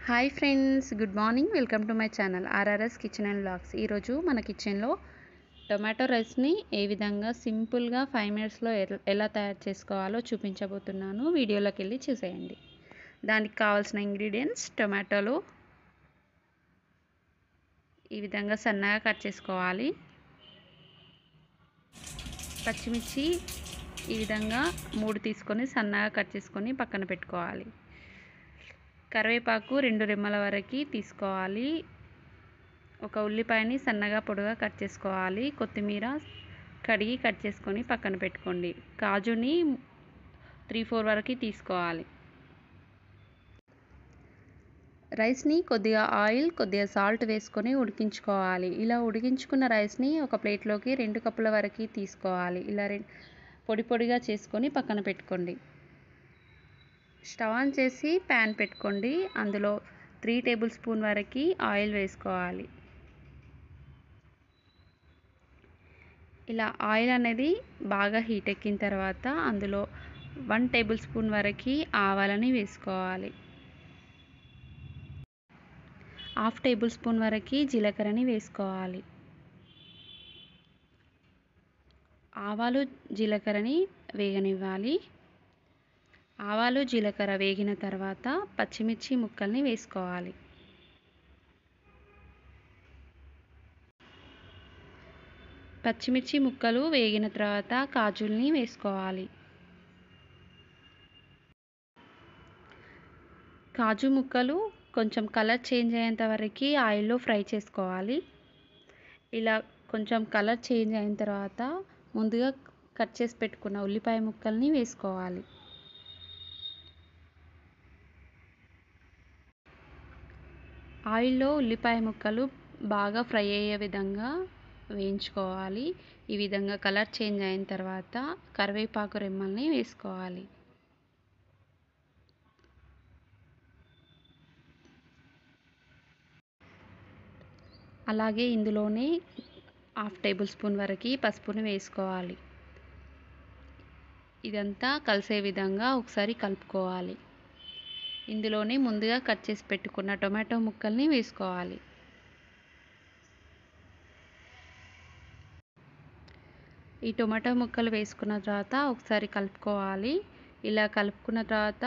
Hi friends, good morning. Welcome to my channel RRS kitchen and vlogs. ఈరోజు మన కిచెన్లో tomato రైస్ని ఏ విధంగా సింపుల్గా 5 మినిట్స్లో ఎలా తయారు చేసుకోవాలో చూపించబోతున్నాను. వీడియోలోకి వెళ్ళి చూసేయండి. దానికి కావాల్సిన ఇంగ్రీడియంట్స్: టొమాటోలు ఈ విధంగా సన్నగా కట్ చేసుకోవాలి. పచ్చిమిర్చి ఈ విధంగా 3 తీసుకొని సన్నగా కట్ చేసుకొని పక్కన పెట్టుకోవాలి. కరివేపాకు 2 రెమ్మల వరకు తీసుకోవాలి. ఒక ఉల్లిపాయని సన్నగా పొడుగా కట్ చేసుకోవాలి. కొత్తిమీర కడిగి కట్ చేసుకొని పక్కన పెట్టుకోండి. కాజుని 3-4 వరకు తీసుకోవాలి. రైస్ని కొద్దిగా ఆయిల్, కొద్దిగా సాల్ట్ వేసుకొని ఉడికించుకోవాలి. ఇలా ఉడికించుకున్న రైస్ని ఒక ప్లేట్లోకి 2 కప్పుల వరకు తీసుకోవాలి. ఇలా పొడి పొడిగా చేసుకొని పక్కన పెట్టుకోండి. స్టవ్ ఆన్ చేసి ప్యాన్ పెట్టుకోండి. అందులో 3 టేబుల్ స్పూన్ వరకు ఆయిల్ వేసుకోవాలి. ఇలా ఆయిల్ అనేది బాగా హీట్ ఎక్కిన తర్వాత అందులో 1 టేబుల్ స్పూన్ వరకు ఆవాలని వేసుకోవాలి. 1/2 టేబుల్ స్పూన్ వరకు జీలకర్రని వేసుకోవాలి. ఆవాలు జీలకర్రని వేగనివ్వాలి. ఆవాలు జీలకర్ర వేగిన తర్వాత పచ్చిమిర్చి ముక్కల్ని వేసుకోవాలి. పచ్చిమిర్చి ముక్కలు వేగిన తర్వాత కాజుల్ని వేసుకోవాలి. కాజు ముక్కలు కొంచెం కలర్ చేంజ్ అయ్యేంత వరకు ఆయిల్లో ఫ్రై చేసుకోవాలి. ఇలా కొంచెం కలర్ చేంజ్ అయిన తర్వాత ముందుగా కట్ చేసి పెట్టుకున్న ఉల్లిపాయ ముక్కల్ని వేసుకోవాలి. ఆయిల్లో ఉల్లిపాయ ముక్కలు బాగా ఫ్రై అయ్యే విధంగా వేయించుకోవాలి. ఈ విధంగా కలర్ చేంజ్ అయిన తర్వాత కరివేపాకు రెమ్మల్ని వేసుకోవాలి. అలాగే ఇందులోనే 1/2 టేబుల్ స్పూన్ వరకు పసుపుని వేసుకోవాలి. ఇదంతా కలిసే విధంగా ఒకసారి కలుపుకోవాలి. ఇందులోనే ముందుగా కట్ చేసి పెట్టుకున్న టొమాటో ముక్కల్ని వేసుకోవాలి. ఈ టొమాటో ముక్కలు వేసుకున్న తర్వాత ఒకసారి కలుపుకోవాలి. ఇలా కలుపుకున్న తర్వాత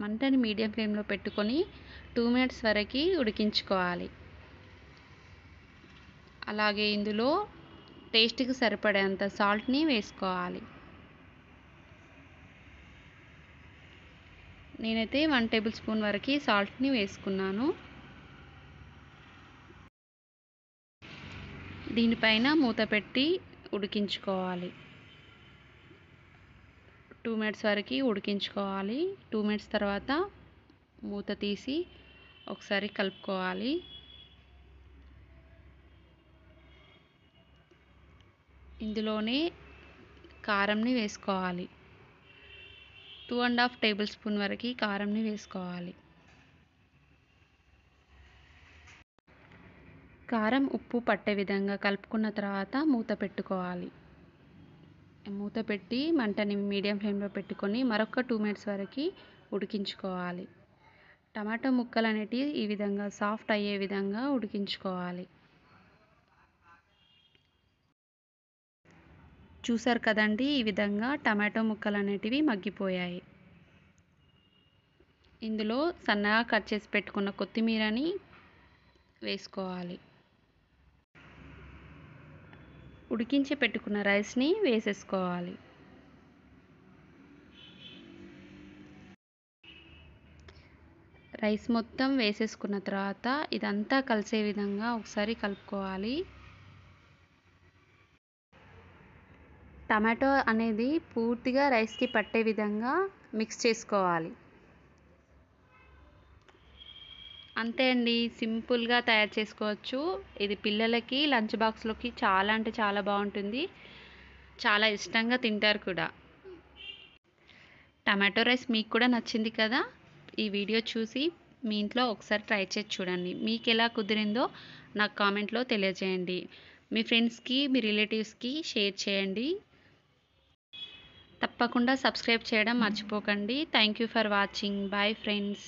మంటని మీడియం ఫ్లేమ్లో పెట్టుకొని 2 మినిట్స్ వరకు ఉడికించుకోవాలి. అలాగే ఇందులో టేస్ట్కి సరిపడేంత సాల్ట్ని వేసుకోవాలి. నేనైతే 1 టేబుల్ స్పూన్ వరకు సాల్ట్ని వేసుకున్నాను. దీనిపైన మూత పెట్టి ఉడికించుకోవాలి. 2 మినిట్స్ వరకు ఉడికించుకోవాలి. 2 మినిట్స్ తర్వాత మూత తీసి ఒకసారి కలుపుకోవాలి. ఇందులోనే కారంని వేసుకోవాలి. 2.5 టేబుల్ స్పూన్ వరకు కారంని వేసుకోవాలి. కారం ఉప్పు పట్టే విధంగా కలుపుకున్న తర్వాత మూత పెట్టుకోవాలి. మూత పెట్టి మంటని మీడియం ఫ్లేమ్లో పెట్టుకొని మరొక 2 మినిట్స్ వరకు ఉడికించుకోవాలి. టమాటో ముక్కలు అనేటివి ఈ విధంగా సాఫ్ట్ అయ్యే విధంగా ఉడికించుకోవాలి. చూసారు కదండి, ఈ విధంగా టమాటో ముక్కలు అనేటివి మగ్గిపోయాయి. ఇందులో సన్నగా కట్ చేసి పెట్టుకున్న కొత్తిమీరని వేసుకోవాలి. ఉడికించి పెట్టుకున్న రైస్ని వేసేసుకోవాలి. రైస్ మొత్తం వేసేసుకున్న తర్వాత ఇదంతా కలిసే విధంగా ఒకసారి కలుపుకోవాలి. టమాటో అనేది పూర్తిగా రైస్కి పట్టే విధంగా మిక్స్ చేసుకోవాలి. అంతే అండి, సింపుల్గా తయారు చేసుకోవచ్చు. ఇది పిల్లలకి లంచ్ బాక్స్లోకి చాలా అంటే చాలా బాగుంటుంది. చాలా ఇష్టంగా తింటారు కూడా. టమాటో రైస్ మీకు కూడా నచ్చింది కదా? ఈ వీడియో చూసి మీ ఇంట్లో ఒకసారి ట్రై చేసి చూడండి. మీకు ఎలా కుదిరిందో నాకు కామెంట్లో తెలియజేయండి. మీ ఫ్రెండ్స్కి, మీ రిలేటివ్స్కి షేర్ చేయండి. తప్పకుండా సబ్స్క్రైబ్ చేయడం మర్చిపోకండి. Thank you for watching. Bye friends.